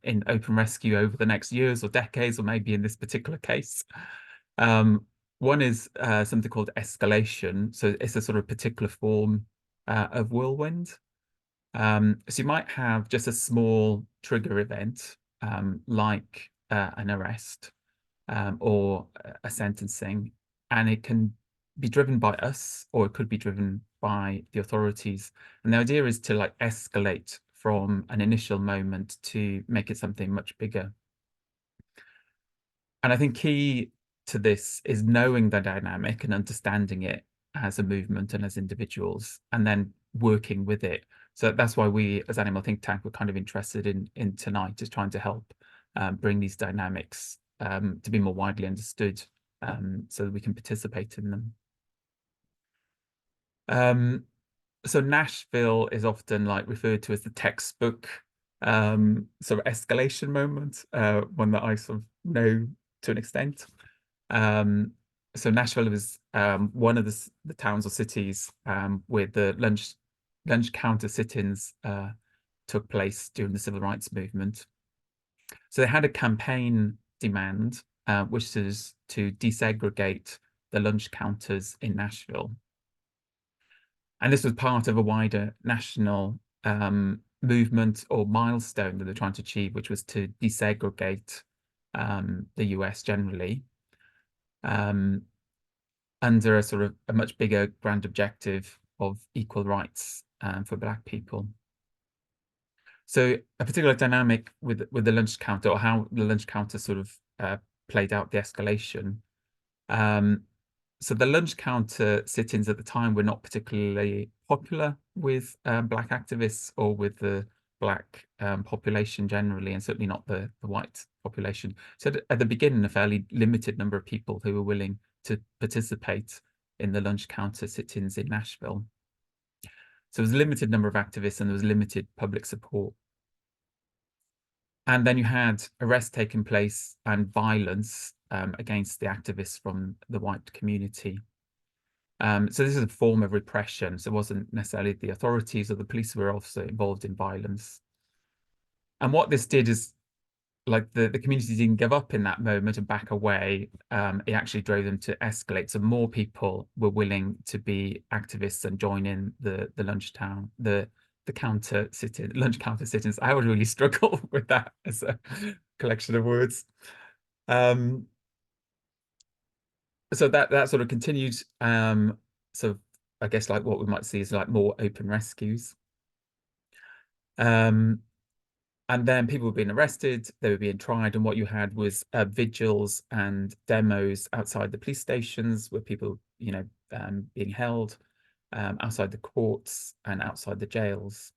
in open rescue over the next years or decades, or maybe in this particular case. One is something called escalation. So it's a sort of particular form of whirlwind. So you might have just a small trigger event, like an arrest or a sentencing, and it can be driven by us, or it could be driven by the authorities. And the idea is to like escalate from an initial moment to make it something much bigger. And I think key to this is knowing the dynamic and understanding it as a movement and as individuals, and then working with it. So that's why we, as Animal Think Tank, were kind of interested in tonight, is trying to help bring these dynamics to be more widely understood, so that we can participate in them. So Nashville is often like referred to as the textbook sort of escalation moment, one that I sort of know to an extent. So Nashville was one of the towns or cities where the lunch counter sit-ins took place during the civil rights movement. So they had a campaign demand, which is to desegregate the lunch counters in Nashville. And this was part of a wider national movement or milestone that they're trying to achieve, which was to desegregate the US generally, under a sort of a much bigger grand objective of equal rights for Black people. So a particular dynamic with the lunch counter, or how the lunch counter sort of played out the escalation. So the lunch counter sit-ins at the time were not particularly popular with Black activists or with the Black population generally, and certainly not the white population. So at the beginning, a fairly limited number of people who were willing to participate in the lunch counter sit-ins in Nashville. So there was a limited number of activists and there was limited public support. And then you had arrests taking place and violence against the activists from the white community. So this is a form of repression. So it wasn't necessarily the authorities or the police were also involved in violence. And what this did is, like, the community didn't give up in that moment and back away. It actually drove them to escalate. So more people were willing to be activists and join in the lunch counter sit-in, lunch counter sit-ins. I would really struggle with that as a collection of words. So that sort of continued. So I guess like what we might see is like more open rescues. And then people were being arrested, they were being tried, and what you had was vigils and demos outside the police stations where people, being held, outside the courts and outside the jails.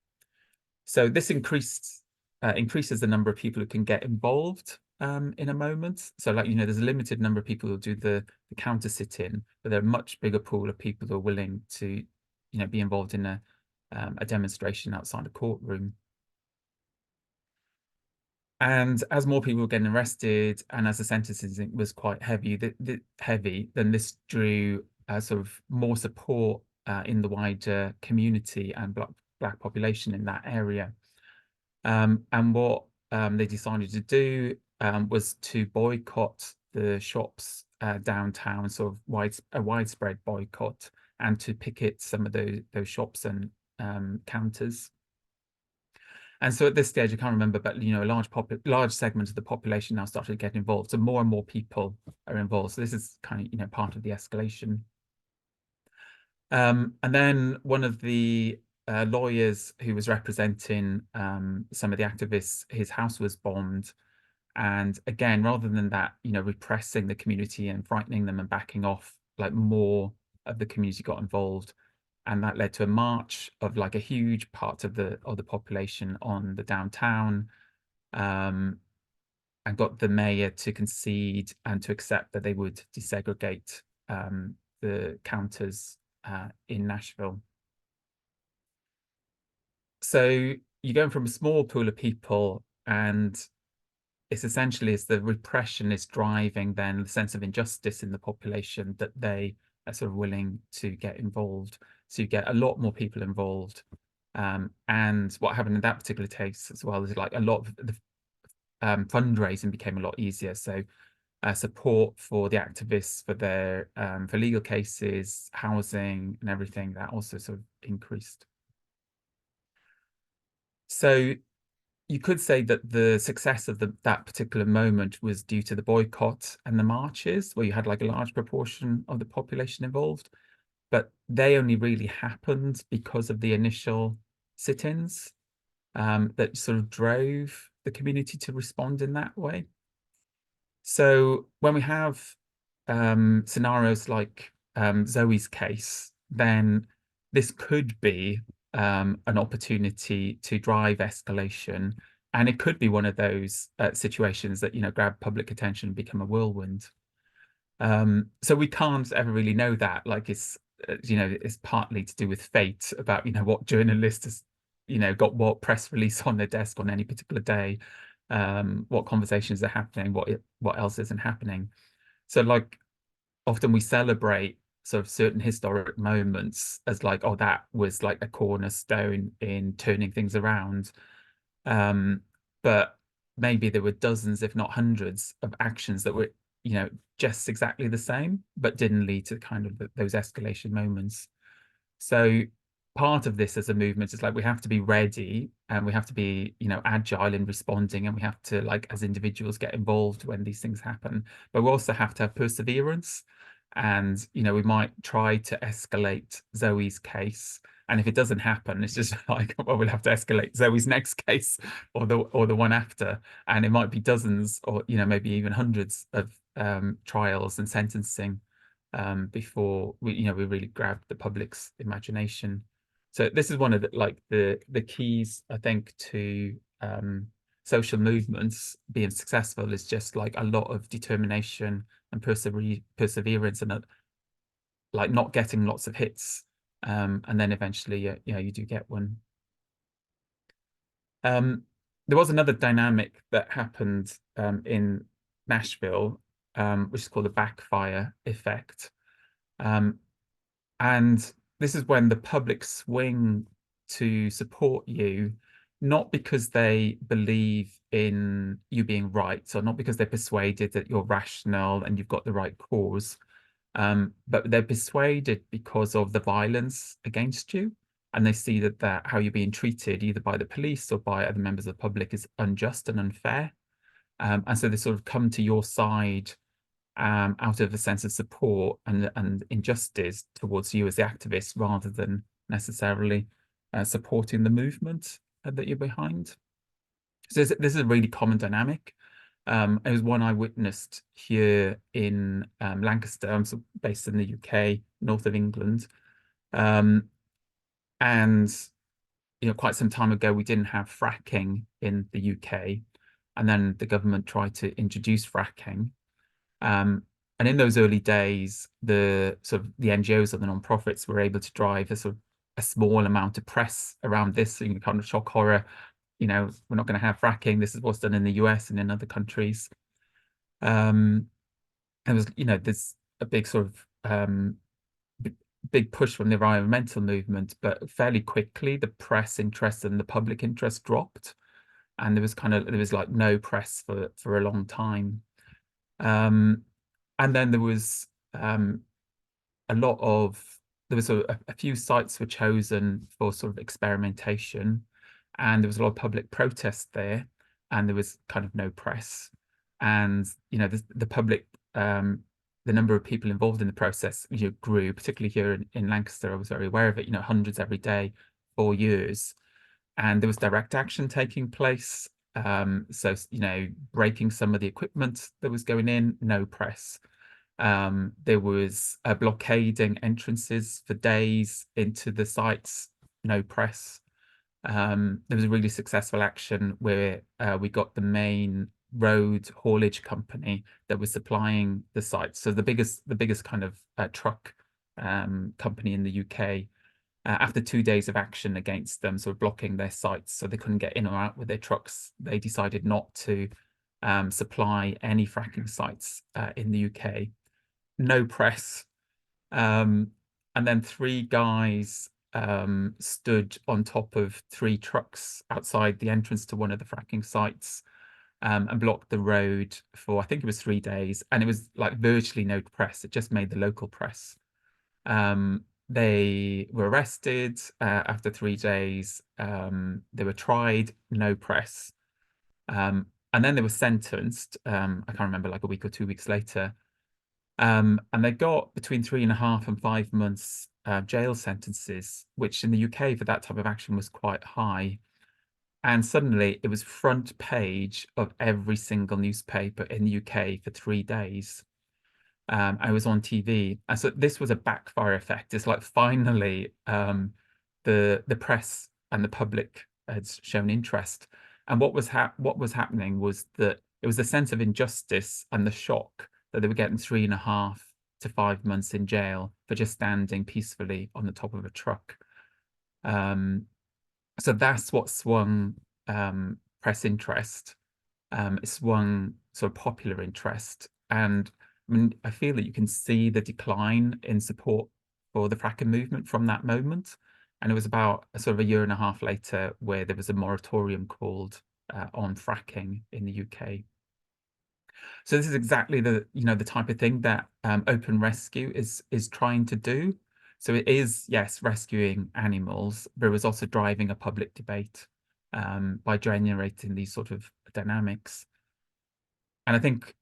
So this increases the number of people who can get involved in a moment. So, like, there's a limited number of people who do the counter sit-in, but there are a much bigger pool of people who are willing to, be involved in a demonstration outside a courtroom. And as more people were getting arrested, and as the sentencing was quite heavy, then this drew sort of more support in the wider community and black population in that area. And what they decided to do was to boycott the shops downtown, sort of a widespread boycott, and to picket some of those shops and counters. And so at this stage, I can't remember, but a large segment of the population now started to get involved. So more and more people are involved. So this is kind of part of the escalation. And then one of the lawyers who was representing some of the activists, his house was bombed. And again, rather than that, repressing the community and frightening them and backing off, like, more of the community got involved. And that led to a march of like a huge part of the population on the downtown, and got the mayor to concede and to accept that they would desegregate the counters in Nashville. So you're going from a small pool of people, and it's essentially the repression is driving then the sense of injustice in the population that they are sort of willing to get involved. So you get a lot more people involved. And what happened in that particular case as well is like a lot of the fundraising became a lot easier. So support for the activists for their for legal cases, housing and everything, that also sort of increased. So you could say that the success of that particular moment was due to the boycott and the marches, where you had like a large proportion of the population involved, but they only really happened because of the initial sit-ins that sort of drove the community to respond in that way. So when we have scenarios like Zoe's case, then this could be an opportunity to drive escalation, and it could be one of those situations that grab public attention and become a whirlwind. So we can't ever really know that. Like, it's it's partly to do with fate about what journalist has got what press release on their desk on any particular day, what conversations are happening, what else isn't happening. So, like, often we celebrate sort of certain historic moments as like, oh, that was like a cornerstone in turning things around. But maybe there were dozens, if not hundreds, of actions that were, just exactly the same, but didn't lead to kind of those escalation moments. So part of this as a movement is like, we have to be ready and we have to be, agile in responding, and we have to, like, as individuals, get involved when these things happen. But we also have to have perseverance. And, we might try to escalate Zoe's case, And if it doesn't happen, it's just like, well, we'll have to escalate Zoe's next case or the one after. And it might be dozens or, maybe even hundreds of trials and sentencing before we really grab the public's imagination. So this is one of the keys, I think, to social movements being successful is just like a lot of determination and perseverance and like not getting lots of hits. And then eventually, you do get one. There was another dynamic that happened in Nashville, which is called the backfire effect. And this is when the public swing to support you, not because they believe in you being right, or not because they're persuaded that you're rational and you've got the right cause, but they're persuaded because of the violence against you. And they see that how you're being treated either by the police or by other members of the public is unjust and unfair. And so they sort of come to your side out of a sense of support and injustice towards you as the activist, rather than necessarily supporting the movement that you're behind. So this is a really common dynamic. It was one I witnessed here in Lancaster. I'm based in the UK, north of England. And quite some time ago, we didn't have fracking in the UK. And then the government tried to introduce fracking. And in those early days, the NGOs or the non-profits were able to drive a small amount of press around this, kind of shock horror. We're not going to have fracking. This is what's done in the US and in other countries. There was, there's a big big push from the environmental movement, but fairly quickly the press interest and the public interest dropped, and there was like no press for a long time. And then there was a few sites were chosen for sort of experimentation, and there was a lot of public protest there, and there was kind of no press. And the public, the number of people involved in the process grew, particularly here in Lancaster. I was very aware of it, hundreds every day for years. And there was direct action taking place. So breaking some of the equipment that was going in, no press. There was blockading entrances for days into the sites, no press. There was a really successful action where we got the main road haulage company that was supplying the sites. So the biggest kind of truck company in the UK. After 2 days of action against them, sort of blocking their sites so they couldn't get in or out with their trucks, they decided not to supply any fracking sites in the UK. No press. And then 3 guys stood on top of 3 trucks outside the entrance to one of the fracking sites and blocked the road for, I think it was 3 days. And it was like virtually no press. It just made the local press. They were arrested after 3 days. They were tried, no press. And then they were sentenced, I can't remember, like a week or 2 weeks later. And they got between 3.5 and 5 months jail sentences, which in the UK for that type of action was quite high. And suddenly it was front page of every single newspaper in the UK for 3 days. I was on TV, and so this was a backfire effect. It's like finally the press and the public had shown interest, and what was happening was that it was the sense of injustice and the shock that they were getting 3.5 to 5 months in jail for just standing peacefully on the top of a truck. So that's what swung press interest. It swung sort of popular interest, and I mean, I feel that you can see the decline in support for the fracking movement from that moment. And it was about sort of a 1.5 years later where there was a moratorium called on fracking in the UK. So this is exactly the type of thing that Open Rescue is trying to do. So it is, yes, rescuing animals, but it was also driving a public debate by generating these sort of dynamics. And I think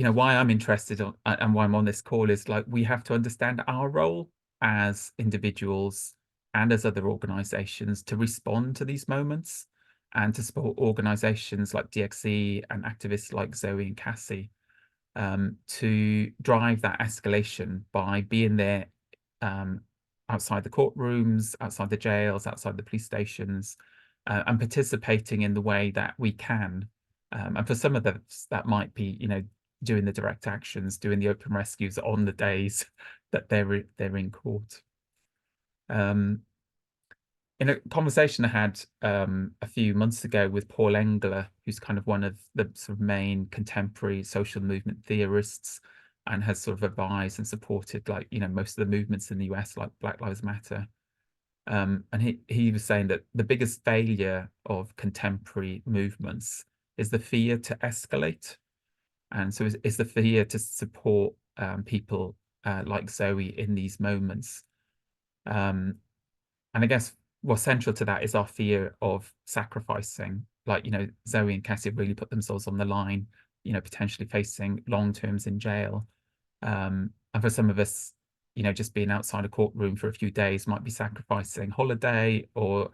why I'm interested and why I'm on this call is like we have to understand our role as individuals and as other organizations to respond to these moments and to support organizations like DXE and activists like Zoe and Cassie to drive that escalation by being there outside the courtrooms, outside the jails, outside the police stations, and participating in the way that we can. And for some of us, that might be, you know, doing the direct actions, doing the open rescues on the days that they're in court. In a conversation I had a few months ago with Paul Engler, who's kind of one of the sort of main contemporary social movement theorists and has sort of advised and supported, like, you know, most of the movements in the US, like Black Lives Matter. And he was saying that the biggest failure of contemporary movements is the fear to escalate. And so it's the fear to support people like Zoe in these moments. And I guess what's central to that is our fear of sacrificing. Like, you know, Zoe and Cassie really put themselves on the line, you know, potentially facing long terms in jail. And for some of us, you know, just being outside a courtroom for a few days might be sacrificing holiday, or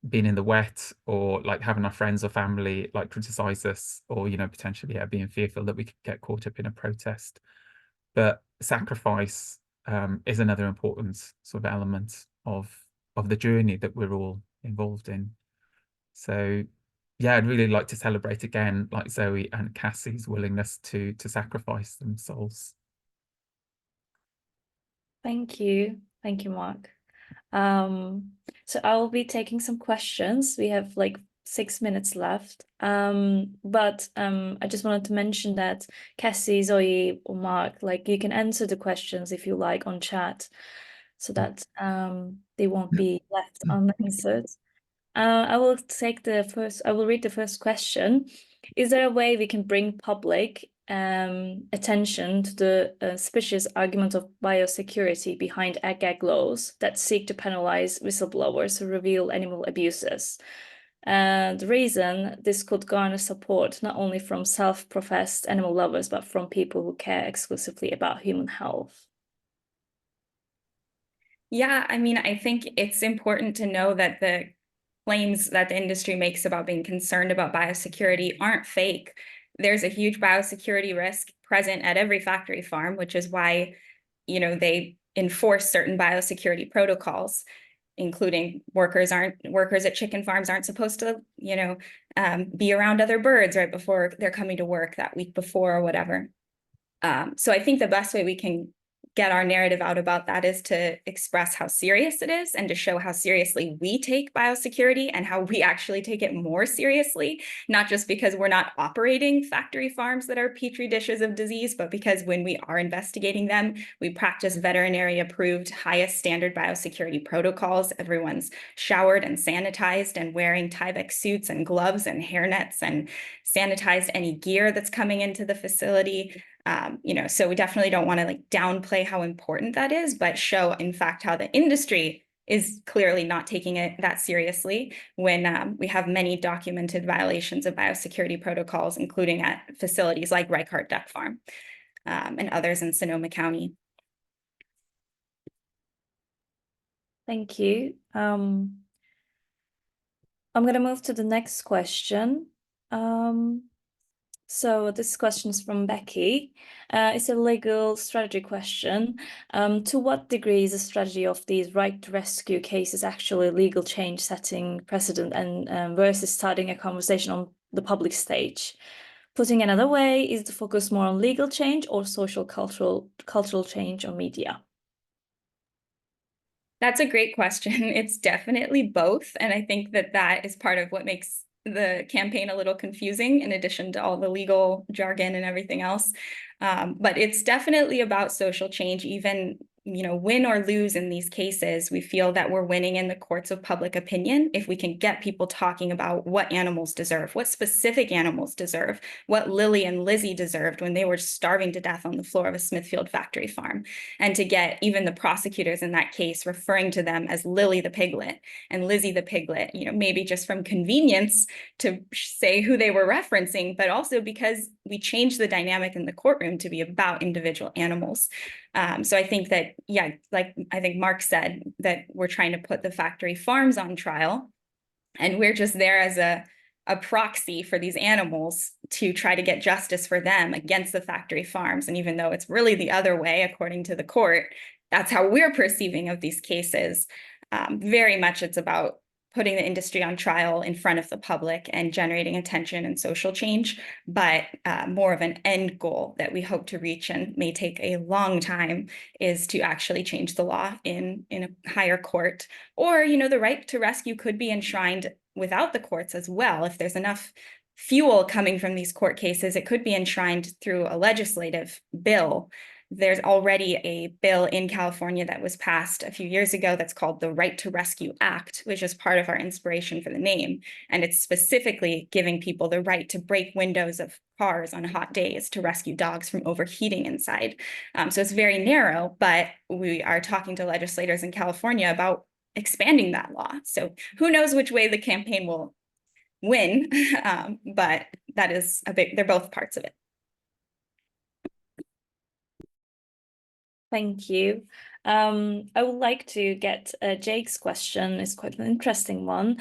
being in the wet, or like having our friends or family like criticize us, or, you know, potentially being fearful that we could get caught up in a protest. But sacrifice is another important sort of element of the journey that we're all involved in. So yeah, I'd really like to celebrate again, like Zoe and Cassie's willingness to sacrifice themselves.
Thank you, Mark. So I will be taking some questions. We have like 6 minutes left. But I just wanted to mention that Cassie, Zoe, or Mark, like, you can answer the questions if you like on chat, so that they won't be left unanswered. I will read the first question. Is there a way we can bring public attention to the suspicious argument of biosecurity behind ag laws that seek to penalize whistleblowers who reveal animal abuses? And the reason this could garner support not only from self-professed animal lovers, but from people who care exclusively about human health.
Yeah, I mean, I think it's important to know that the claims that the industry makes about being concerned about biosecurity aren't fake. There's a huge biosecurity risk present at every factory farm, which is why, you know, they enforce certain biosecurity protocols, including workers at chicken farms aren't supposed to, you know, be around other birds right before they're coming to work that week before or whatever. So I think the best way we can get our narrative out about that is to express how serious it is and to show how seriously we take biosecurity and how we actually take it more seriously, not just because we're not operating factory farms that are petri dishes of disease, but because when we are investigating them, we practice veterinary approved highest standard biosecurity protocols. Everyone's showered and sanitized and wearing Tyvek suits and gloves and hairnets and sanitized any gear that's coming into the facility. You know, so we definitely don't want to like downplay how important that is, but show in fact how the industry is clearly not taking it that seriously when we have many documented violations of biosecurity protocols, including at facilities like Reichardt Duck Farm and others in Sonoma County.
Thank you. I'm going to move to the next question. So this question is from Becky. It's a legal strategy question. To what degree is the strategy of these right to rescue cases actually legal change setting precedent and versus starting a conversation on the public stage? Putting another way, is the focus more on legal change or social cultural change or media?
That's a great question. It's definitely both. And I think that that is part of what makes the campaign a little confusing, in addition to all the legal jargon and everything else. But it's definitely about social change. Even, you know, win or lose in these cases, we feel that we're winning in the courts of public opinion if we can get people talking about what animals deserve, what specific animals deserve, what Lily and Lizzie deserved when they were starving to death on the floor of a Smithfield factory farm, and to get even the prosecutors in that case referring to them as Lily the piglet and Lizzie the piglet, you know, maybe just from convenience to say who they were referencing, but also because we changed the dynamic in the courtroom to be about individual animals. So I think that, yeah, like I think Mark said, that we're trying to put the factory farms on trial, and we're just there as a proxy for these animals to try to get justice for them against the factory farms. And even though it's really the other way, according to the court, that's how we're perceiving of these cases. Very much it's about putting the industry on trial in front of the public and generating attention and social change, but more of an end goal that we hope to reach and may take a long time is to actually change the law in a higher court. Or, you know, the right to rescue could be enshrined without the courts as well. If there's enough fuel coming from these court cases, it could be enshrined through a legislative bill. There's already a bill in California that was passed a few years ago that's called the Right to Rescue Act, which is part of our inspiration for the name. And it's specifically giving people the right to break windows of cars on hot days to rescue dogs from overheating inside. So it's very narrow, but we are talking to legislators in California about expanding that law. So who knows which way the campaign will win, but that is they're both parts of it.
Thank you. I would like to get Jake's question. It's quite an interesting one.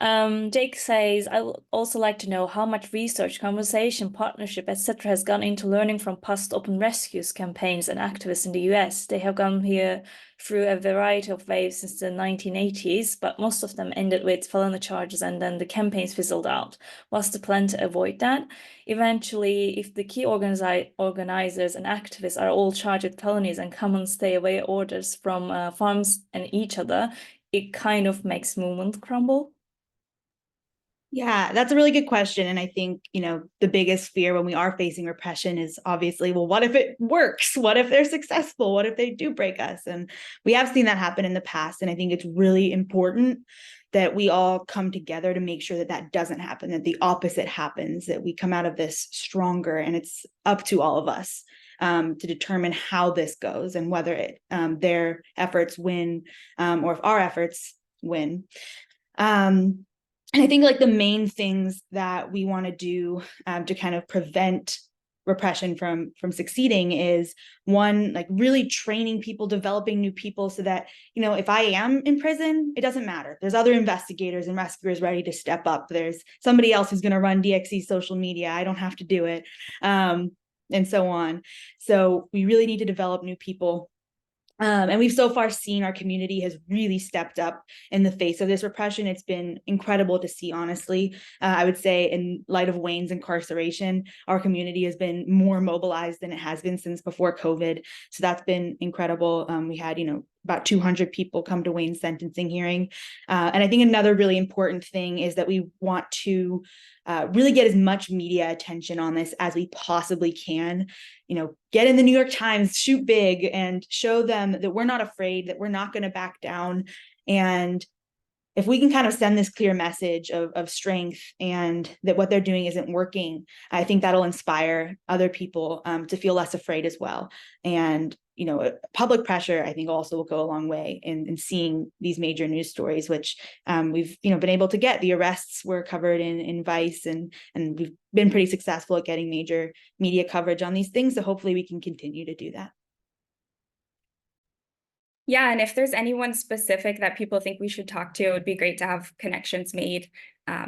Jake says, I would also like to know how much research, conversation, partnership, etc. has gone into learning from past open rescues campaigns and activists in the US. They have gone here through a variety of waves since the 1980s, but most of them ended with felony charges and then the campaigns fizzled out. What's the plan to avoid that? Eventually, if the key organizers and activists are all charged with felonies and common stay-away orders from farms and each other, it kind of makes movement crumble.
Yeah, that's a really good question. And I think, you know, the biggest fear when we are facing repression is obviously, well, what if it works? What if they're successful? What if they do break us? And we have seen that happen in the past. And I think it's really important that we all come together to make sure that that doesn't happen, that the opposite happens, that we come out of this stronger. And it's up to all of us to determine how this goes and whether their efforts win or if our efforts win. And I think like the main things that we want to do to kind of prevent repression from succeeding is one, like really training people, developing new people so that, you know, if I am in prison, it doesn't matter. There's other investigators and rescuers ready to step up. There's somebody else who's going to run DXE social media. I don't have to do it. And so on. So we really need to develop new people. And we've so far seen our community has really stepped up in the face of this repression. It's been incredible to see, honestly. I would say in light of Wayne's incarceration, our community has been more mobilized than it has been since before COVID. So that's been incredible. We had, you know, about 200 people come to Wayne's sentencing hearing. And I think another really important thing is that we want to really get as much media attention on this as we possibly can. You know, get in the New York Times, shoot big, and show them that we're not afraid, that we're not going to back down. And if we can kind of send this clear message of strength and that what they're doing isn't working, I think that'll inspire other people to feel less afraid as well. And, you know, public pressure, I think, also will go a long way in seeing these major news stories, which we've, you know, been able to get. The arrests were covered in Vice, and we've been pretty successful at getting major media coverage on these things. So hopefully we can continue to do that.
Yeah, and if there's anyone specific that people think we should talk to, it would be great to have connections made.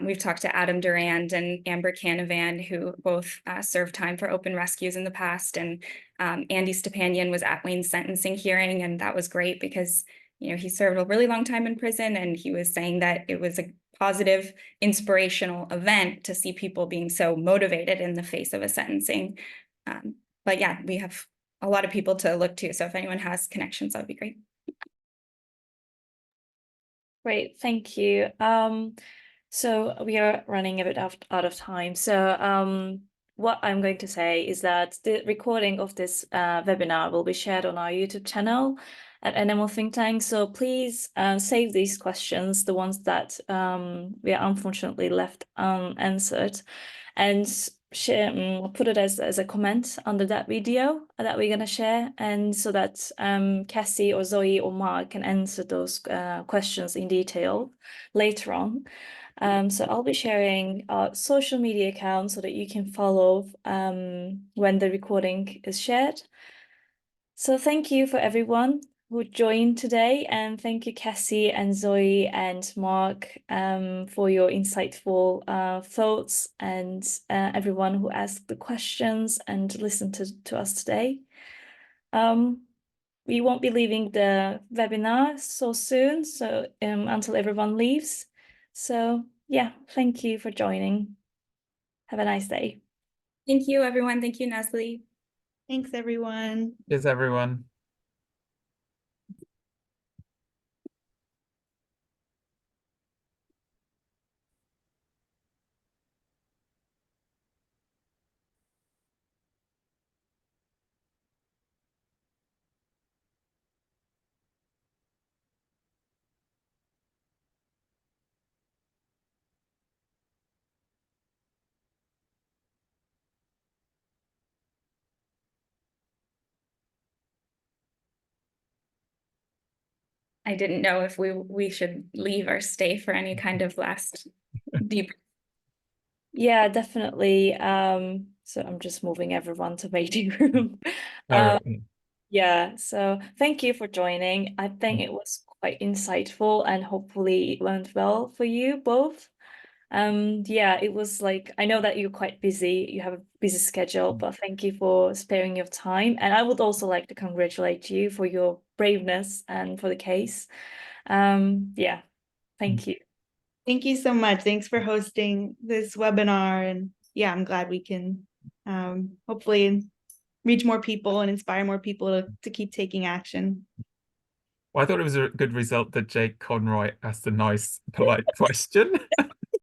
We've talked to Adam Durand and Amber Canavan, who both served time for open rescues in the past. And Andy Stepanian was at Wayne's sentencing hearing, and that was great because, you know, he served a really long time in prison, and he was saying that it was a positive, inspirational event to see people being so motivated in the face of a sentencing. But yeah, we have a lot of people to look to. So if anyone has connections, that would be great.
Great, thank you. So we are running a bit out of time. So what I'm going to say is that the recording of this webinar will be shared on our YouTube channel at Animal Think Tank. So please save these questions, the ones that we are unfortunately left unanswered, and share, put it as a comment under that video that we're going to share, and so that Cassie or Zoe or Mark can answer those questions in detail later on. So I'll be sharing our social media accounts so that you can follow when the recording is shared. So thank you for everyone who joined today, and thank you, Cassie and Zoe and Mark, for your insightful thoughts, and everyone who asked the questions and listened to us today. We won't be leaving the webinar so soon, so until everyone leaves. So yeah, thank you for joining. Have a nice day.
Thank you, everyone. Thank you, Nestle.
Thanks, everyone.
Cheers, everyone.
I didn't know if we should leave or stay for any kind of last deep.
Yeah, definitely. So I'm just moving everyone to waiting room.
Oh,
Yeah, so thank you for joining. I think it was quite insightful, and hopefully it went well for you both. Yeah, it was like, I know that you're quite busy, you have a busy schedule, but thank you for sparing your time. And I would also like to congratulate you for your braveness and for the case. Yeah, thank you.
Thank you so much. Thanks for hosting this webinar. And yeah, I'm glad we can hopefully reach more people and inspire more people to keep taking action.
well, I thought it was a good result that Jake Conroy asked a nice, polite question.